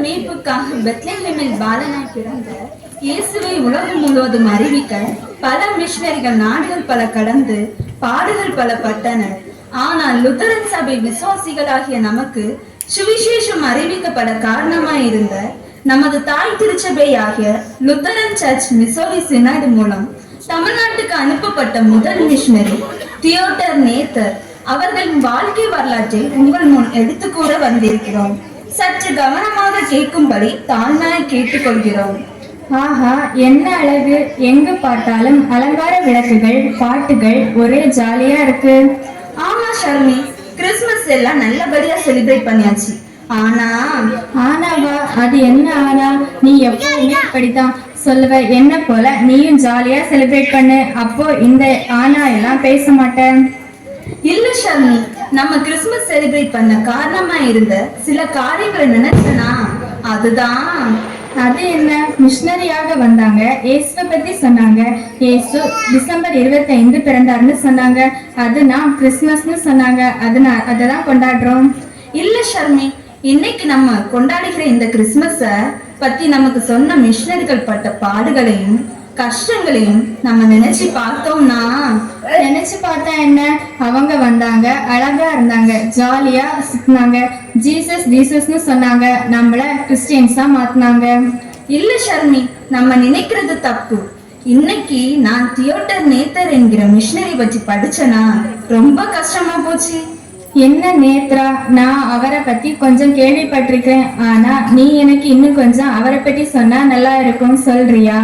மீட்புக்காக பெத்லஹேமில் பாலனாய் பிறந்த இயேசுவை உலகம் முழுவதும் அறிவிக்க பல மிஷனரிகள் நாடுகள் பல கடந்து பாடுகள் பல பட்டனர். ஆனால் லுத்தரன் சபை விசுவாசிகளாகிய நமக்கு சுவிசேஷம் அறிவிக்கப்பட காரணமாய் இருந்த நமது தாய் திருச்சபையாகிய லுத்தரன் சர்ச் மிசோரி சினாடு மூலம் தமிழ்நாட்டுக்கு அனுப்பப்பட்ட முதல் மிஷனரி தியோடர் நேத்தர் அவர்களின் வாழ்க்கை வரலாற்றை உங்கள் முன் எடுத்து கூற வந்திருக்கிறோம். சற்று கவனமாக கேட்கும்படி தாழ்மையாய் கேட்டுக்கொள்கிறோம். ஆஹா, என்ன அழகு! எங்கு பார்த்தாலும் அலங்கார விளக்குகள், பாட்டுகள், ஒரே ஜாலியா இருக்கு. ஆமா ஷர்மி, கிறிஸ்துமஸ் எல்லாம் நல்லபடியா செலிப்ரேட் பண்ணியாச்சு. ஆனாவா? அது என்ன ஆனா? நீ எப்பவுமே இப்படித்தான் சொல்லுவ. என்ன போல நீயும் ஜாலியா செலிப்ரேட் பண்ணு. அப்போ இந்த ஆனா எல்லாம் பேச மாட்டேன். இல்ல ஷர்மி, நம்ம கிறிஸ்துமஸ் செலிப்ரேட் பண்ண காரணமா இருந்த சில காரியங்களை நினைச்சனா அதுதான். அது என்ன? மிஷனரியாக வந்தாங்க, இயேசுவை பத்தி சொன்னாங்க. இயேசு டிசம்பர் 25 பிறந்தாருன்னு சொன்னாங்க. அதுனா கிறிஸ்துமஸ்னு சொன்னாங்க. அததான் கொண்டாடுறோம். இல்ல ஷர்மி, இன்னைக்கு நம்ம கொண்டாடுகிற இந்த கிறிஸ்துமஸ பத்தி நமக்கு சொன்ன மிஷனரிகள் பட்ட பாடுகளையும் கஷ்டங்களையும் நம்ம நினைச்சு பார்த்தோம்னா. நினைச்சு பார்த்தா என்ன? அவங்க வந்தாங்க, அழகா இருந்தாங்க, ஜாலியா சுத்தினாங்க, ஜீசஸ்னு சொன்னாங்க, நம்மள கிறிஸ்டியன்ஸா மாத்தினாங்க. இல்ல ஷர்மி, நம்ம நினைக்கிறது தப்பு. இன்னைக்கு நான் தியோடர் நேத்தர் என்கிற மிஷனரி பற்றி படிச்சனா ரொம்ப கஷ்டமா போச்சு. என்ன நேத்ரா? நான் அவரை பத்தி கொஞ்சம் கேள்விப்பட்டிருக்கேன். ஆனா நீ எனக்கு இன்னும் கொஞ்சம் அவரை பத்தி சொன்னா நல்லா இருக்கும், சொல்றியா?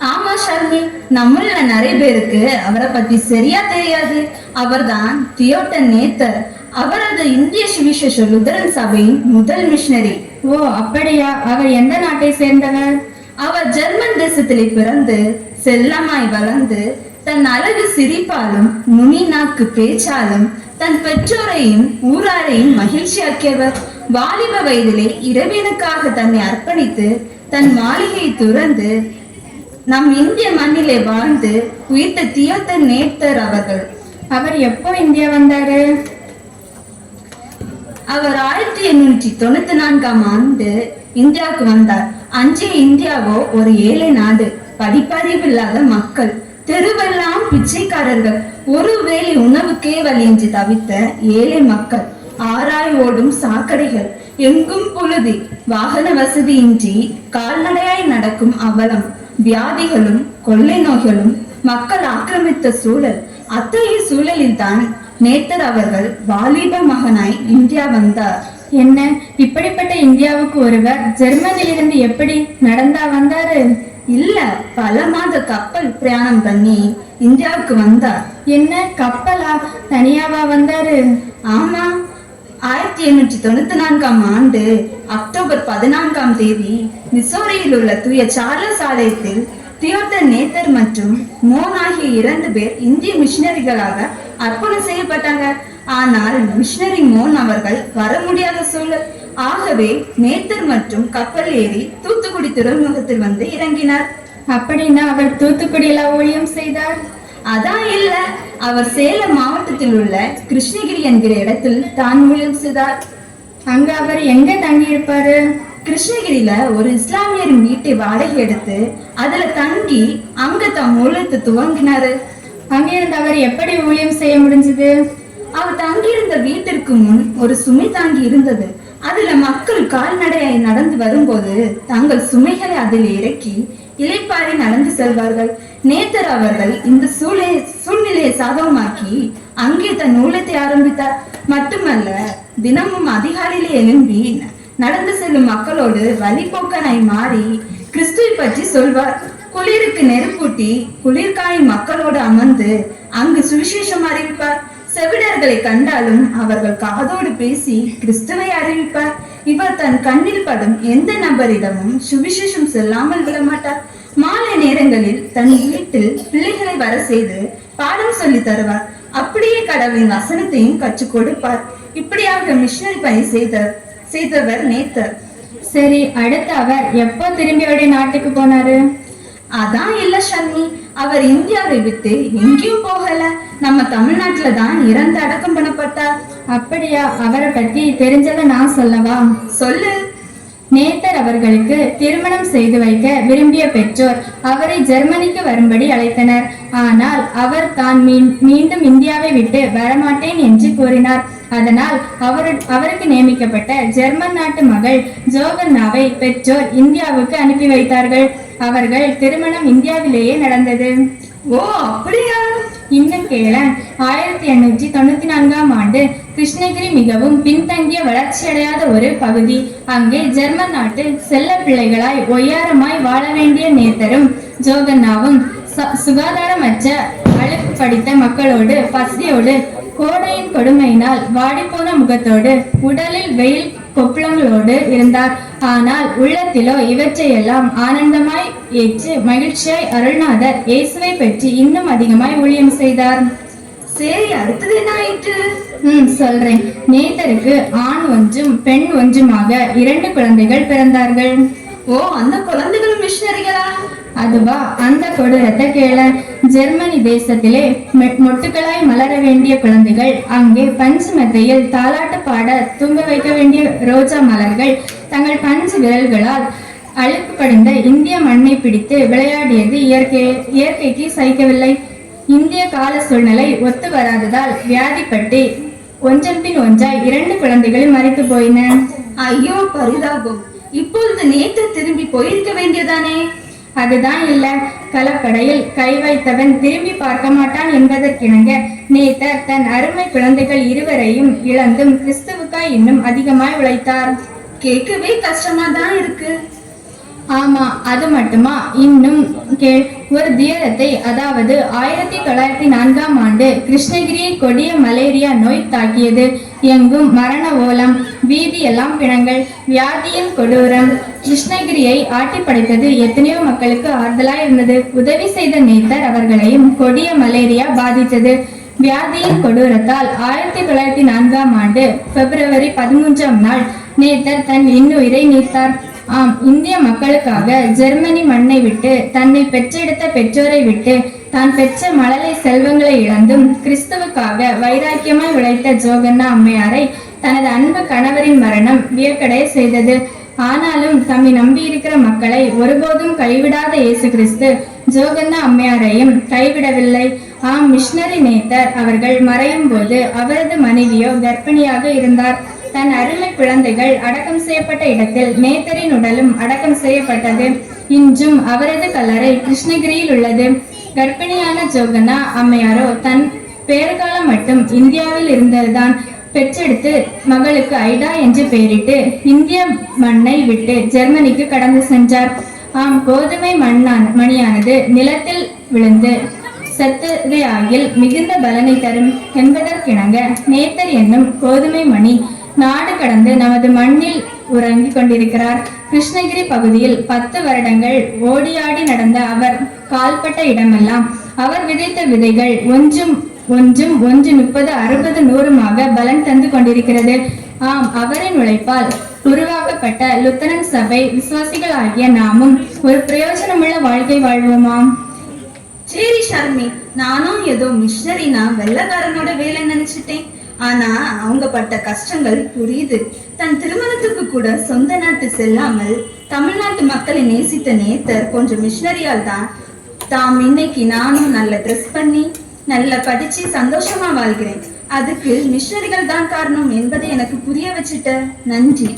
ஆமா ஷர்மி, நம்மள நிறைய பேருக்கு அவரை பத்தி சரியா தெரியாது. அவர்தான் தியோடர் நேத்தர். அவரது இந்திய சுவிசேஷ லுத்தரன் சபையின் முதல் மிஷனரி. ஓ அப்படியா? அவர் எந்த நாட்டை சேர்ந்தவர்? அவர் ஜெர்மன் தேசத்திலே பிறந்து செல்லமாய் வளர்ந்து தன் அழகு சிரிப்பாலும் நுனி நாக்கு பேச்சாலும் தன் பெற்றோரையும் ஊராரையும் மகிழ்ச்சியாக்கியவர். வாலிப வயதிலே இறைவனுக்காக தன்னை அர்ப்பணித்து தன் மாளிகையை துறந்து நம் இந்திய மண்ணிலே வாழ்ந்து உயிர்த்த தியோடர் நேத்தர் அவர்கள். அவர் எப்போ இந்தியா வந்தாரு? அவர் 1894ஆம் ஆண்டு இந்தியாவுக்கு வந்தார். அன்றைய இந்தியாவோ ஒரு ஏழை நாடு, படிப்பறிவு இல்லாத மக்கள், தெருவெல்லாம் பிச்சைக்காரர்கள், ஒருவேளை உணவுக்கே வழியின்றி தவித்த ஏழை மக்கள், ஆராய் ஓடும் சாக்கடைகள், எங்கும் புழுதி, வாகன வசதியின்றி கால்நடையாய் நடக்கும் அவலம், வியாதிகளும் கொள்ளை நோய்களும் மக்கள் ஆக்கிரமித்த சூழல். அத்தகைய சூழலில் தான் நேத்தர் அவர்கள் வாலிப மகனாய் இந்தியா வந்தார். என்ன, இப்படிப்பட்ட இந்தியாவுக்கு ஒருவர் ஜெர்மனியிலிருந்து எப்படி நடந்தா வந்தாரு? இல்ல, பல மாத கப்பல் பிரயாணம் பண்ணி இந்தியாவுக்கு வந்தார். என்ன, கப்பலா? தனியாவா வந்தாரு? ஆமா, 1894ஆம் ஆண்டு அக்டோபர் 14ஆம் தேதி மிசோரியில் உள்ள தூய சார்லஸ் ஆலயத்தில் தியோடர் நேத்தர் மற்றும் மோன் ஆகிய 2 பேர் இந்திய மிஷனரிகளாக அர்ப்பணம் செய்யப்பட்டாங்க. ஆனால் மிஷனரி மோன் அவர்கள் வர முடியாத சூழல். ஆகவே நேத்தர் மற்றும் கப்பல் ஏறி தூத்துக்குடி துறைமுகத்தில் வந்து இறங்கினார். அப்படின்னா அவர் தூத்துக்குடியில ஊழியம் செய்தார்? அதான் இல்ல, அவர் சேலம் மாவட்டத்தில் உள்ள கிருஷ்ணகிரி என்கிற இடத்தில் தான் ஊழியம் செய்தார். அங்க அவர் எங்க தங்கி இருப்பாரு? கிருஷ்ணகிரியில ஒரு இஸ்லாமியரின் வீட்டை வாடகை எடுத்து அதுல தங்கி அங்க தம் ஊழியத்தை துவங்கினாரு. அங்கிருந்து அவர் எப்படி ஊழியம் செய்ய முடிஞ்சது? அவர் தங்கியிருந்த வீட்டிற்கு முன் ஒரு சுமை தாங்கி இருந்தது. அதுல மக்கள் கால்நடையாய் நடந்து வரும்போது தங்கள் சுமைகளை அதில் இறக்கி இலைப்பாரி நடந்து செல்வார்கள். நேத்தர் அவர்கள் இந்த சூழ்நிலையை சாதகமாக்கி அங்கே தன் ஊழியத்தை ஆரம்பித்தார். மட்டுமல்ல, தினமும் அதிகாலையிலே எழும்பி நடந்து செல்லும் மக்களோடு வழிபோக்கனாய் மாறி கிறிஸ்துவை பற்றி சொல்வார். குளிருக்கு நெருப்பூட்டி குளிர்காயும் மக்களோடு அமர்ந்து அங்கு சுவிசேஷம் அறிவிப்பார். செவிடர்களை கண்டாலும் அவர்கள் காதோடு பேசி கிறிஸ்துவை அறிவிப்பார். இவர் தன் கண்ணில் படும் எந்த நபரிடமும் சுவிசேஷம் செல்லாமல் விடமாட்டார். மாலை நேரங்களில் தன் வீட்டில் பிள்ளைகளை வர செய்து பாடம் சொல்லி தருவார். அப்படியே கடவுளின் வசனத்தையும் கற்றுக் கொடுப்பார். இப்படியாக மிஷனரி பணி செய்தவர் நேத்தர். சரி, அடுத்து அவர் எப்போ திரும்பியோட நாட்டுக்கு போனாரு? அதான் இல்ல ஷர்மி, அவர் இந்தியாவை விட்டு எங்கேயும் போகல. நம்ம தமிழ்நாட்டுல தான் இறந்து அடக்கம் பண்ணப்பட்டார். அப்படியா? அவரை பத்தி தெரிஞ்சதை நான் சொல்லவா? சொல்லு. நேத்தர் அவர்களுக்கு திருமணம் செய்து வைக்க விரும்பிய பெற்றோர் அவரை ஜெர்மனிக்கு வரும்படி அழைத்தனர். ஆனால் அவர் தான் மீண்டும் இந்தியாவை விட்டு வரமாட்டேன் என்று கூறினார். அதனால் அவருக்கு நியமிக்கப்பட்ட ஜெர்மன் நாட்டு மகள் ஜோகன்னாவை பெற்றோர் இந்தியாவுக்கு அனுப்பி வைத்தார்கள். அவர்கள் திருமணம் இந்தியாவிலேயே நடந்தது. ஓ, அப்படியா? இன்னும் கேள, 1894ஆம் ஆண்டு கிருஷ்ணகிரி மிகவும் பின்தங்கிய வளர்ச்சியடையாத ஒரு பகுதி. அங்கே ஜெர்மன் நாட்டு செல்ல பிள்ளைகளாய் ஒய்யாரமாய் வாழ வேண்டிய நேத்தரும் ஜோகன்னாவும் சுகாதாரமற்ற அழுக்கு படித்த மக்களோடு பசியோடு கோடையின் கொடுமையினால் வாடிப்போன முகத்தோடு உடலில் வெயில் கொப்பளங்களோடு இருந்தார். ஆனால் உள்ளத்திலோ இவற்றையெல்லாம் ஆனந்தமாய் ஏற்று மகிழ்ச்சியாய் அருள்நாதர் இயேசுவை பற்றி இன்னும் அதிகமாய் ஊழியம் செய்தார். சரி, அடுத்தது என்ன ஆயிற்று? சொல்றேன். நேத்தருக்கு ஆண் ஒன்றும் பெண் ஒன்றுமாக 2 குழந்தைகள் பிறந்தார்கள். ஓ, அந்த குழந்தைகள் மிஷனரிகளா? அதுவா? அந்த கொடூரத்தை கேள. ஜெர்மனி தேசத்திலே மொட்டுக்களாய் மலர வேண்டிய குழந்தைகள் அங்கே பஞ்சு மெத்தையில் தாலாட்டு பாட தூங்க வைக்க வேண்டிய ரோஜா மலர்கள் தங்கள் பஞ்சு விரல்களால் அழுக்கு படிந்த இந்திய மண்ணை பிடித்து விளையாடியது இயற்கைக்கு சகிக்கவில்லை. இந்திய கால சூழ்நிலை ஒத்து வராததால் வியாதிப்பட்டு ஒன்றன் பின் ஒன்றாய் 2 குழந்தைகளும் மறித்து போயின. ஐயோ, பரிதாபம். இப்பொழுது நேத்து திரும்பி போயிருக்க வேண்டியதானே? அதுதான் இல்ல. கலப்படையில் கை வைத்தவன் திரும்பி பார்க்க மாட்டான் என்பதற்கிணங்க நேத்தர் தன் அருமை குழந்தைகள் 2வரையும் இழந்தும் கிறிஸ்துவுக்காய் இன்னும் அதிகமாய் உழைத்தார். கேட்கவே கஷ்டமா தான் இருக்கு. ஆமா, அது மட்டுமா? இன்னும் கேள். ஒரு தீரத்தை, அதாவது 1904ஆம் ஆண்டு கிருஷ்ணகிரியை கொடிய மலேரியா நோய் தாக்கியது. எங்கும் மரண ஓலம், வீதியெல்லாம் பிணங்கள், வியாதியின் கொடூரம் கிருஷ்ணகிரியை ஆட்டி படைத்தது. எத்தனையோ மக்களுக்கு ஆறுதலாய் இருந்தது. உதவி செய்த நேத்தர் அவர்களையும் கொடிய மலேரியா பாதித்தது. வியாதியின் கொடூரத்தால் 1904ஆம் ஆண்டு பிப்ரவரி 13ஆம் நாள் நேத்தர் தன் இன்னுயிரை நீத்தார். ஆம், இந்திய மக்களுக்காக ஜெர்மனி மண்ணை விட்டு, தன்னை பெற்றெடுத்த பெற்றோரை விட்டு, தான் பெற்ற மழலை செல்வங்களை இழந்தும் கிறிஸ்துவுக்காக வைராக்கியமாய் உழைத்த ஜோகன்னா அம்மையாரை தனது அன்பு கணவரின் மரணம் வியக்கடைய செய்தது. ஆனாலும் தம்மை நம்பியிருக்கிற மக்களை ஒருபோதும் கைவிடாத இயேசு கிறிஸ்து ஜோகன்னா அம்மையாரையும் கைவிடவில்லை. ஆம், மிஷனரி நேத்தர் அவர்கள் மறையும் போது அவரது மனைவியோ கர்ப்பிணியாக இருந்தார். தன் அருமை குழந்தைகள் அடக்கம் செய்யப்பட்ட இடத்தில் நேத்தரின் உடலும் அடக்கம் செய்யப்பட்டது. இன்றும் அவரது கல்லறை கிருஷ்ணகிரியில் உள்ளது. கர்ப்பிணியான ஜோகன்னா அம்மையாரோ தன் பேறுகாலம் மட்டும் இந்தியாவில் இருந்ததுதான். பெற்றெடுத்து மகளுக்கு ஐடா என்று பெயரிட்டு இந்திய மண்ணை விட்டு ஜெர்மனிக்கு கடந்து சென்றார். ஆம், கோதுமை மணியானது நிலத்தில் விழுந்து சத்துரையாகில் மிகுந்த பலனை தரும் என்பதற்கிணங்க நேத்தர் என்னும் கோதுமை மணி நாடு கடந்து நமது மண்ணில் உறங்கிக் கொண்டிருக்கிறார். கிருஷ்ணகிரி பகுதியில் 10 வருடங்கள் ஓடியாடி நடந்த அவர் கால்பட்ட இடமெல்லாம் அவர் விதைத்த விதைகள் ஒன்றும் 1, 30, 60, 100மாக பலன் தந்து கொண்டிருக்கிறது. ஆம், அவரின் உழைப்பால் உருவாக்கப்பட்ட லுத்தரன் சபை விசுவாசிகள் ஆகிய நாமும் ஒரு பிரயோஜனமுள்ள வாழ்க்கை வாழ்வோமாம். சரி ஷர்மி, நானும் ஏதோ மிஷனரினா வெள்ளக்காரனோட வேலை நினைச்சிட்டேன். ஆனா அவங்க பட்ட கஷ்டங்கள் புரியுது. தன் திருமணத்துக்கு கூட சொந்த நாட்டு செல்லாமல் தமிழ்நாட்டு மக்களை நேசித்த நேத்தர் கொஞ்சம் மிஷனரியால் தான் தாம் இன்னைக்கு நானும் நல்ல ட்ரெஸ் பண்ணி நல்ல படிச்சு சந்தோஷமா வாழ்கிறேன். அதுக்கு மிஷனரிகள் தான் காரணம் என்பதை எனக்கு புரிய வச்சுட்ட. நன்றி.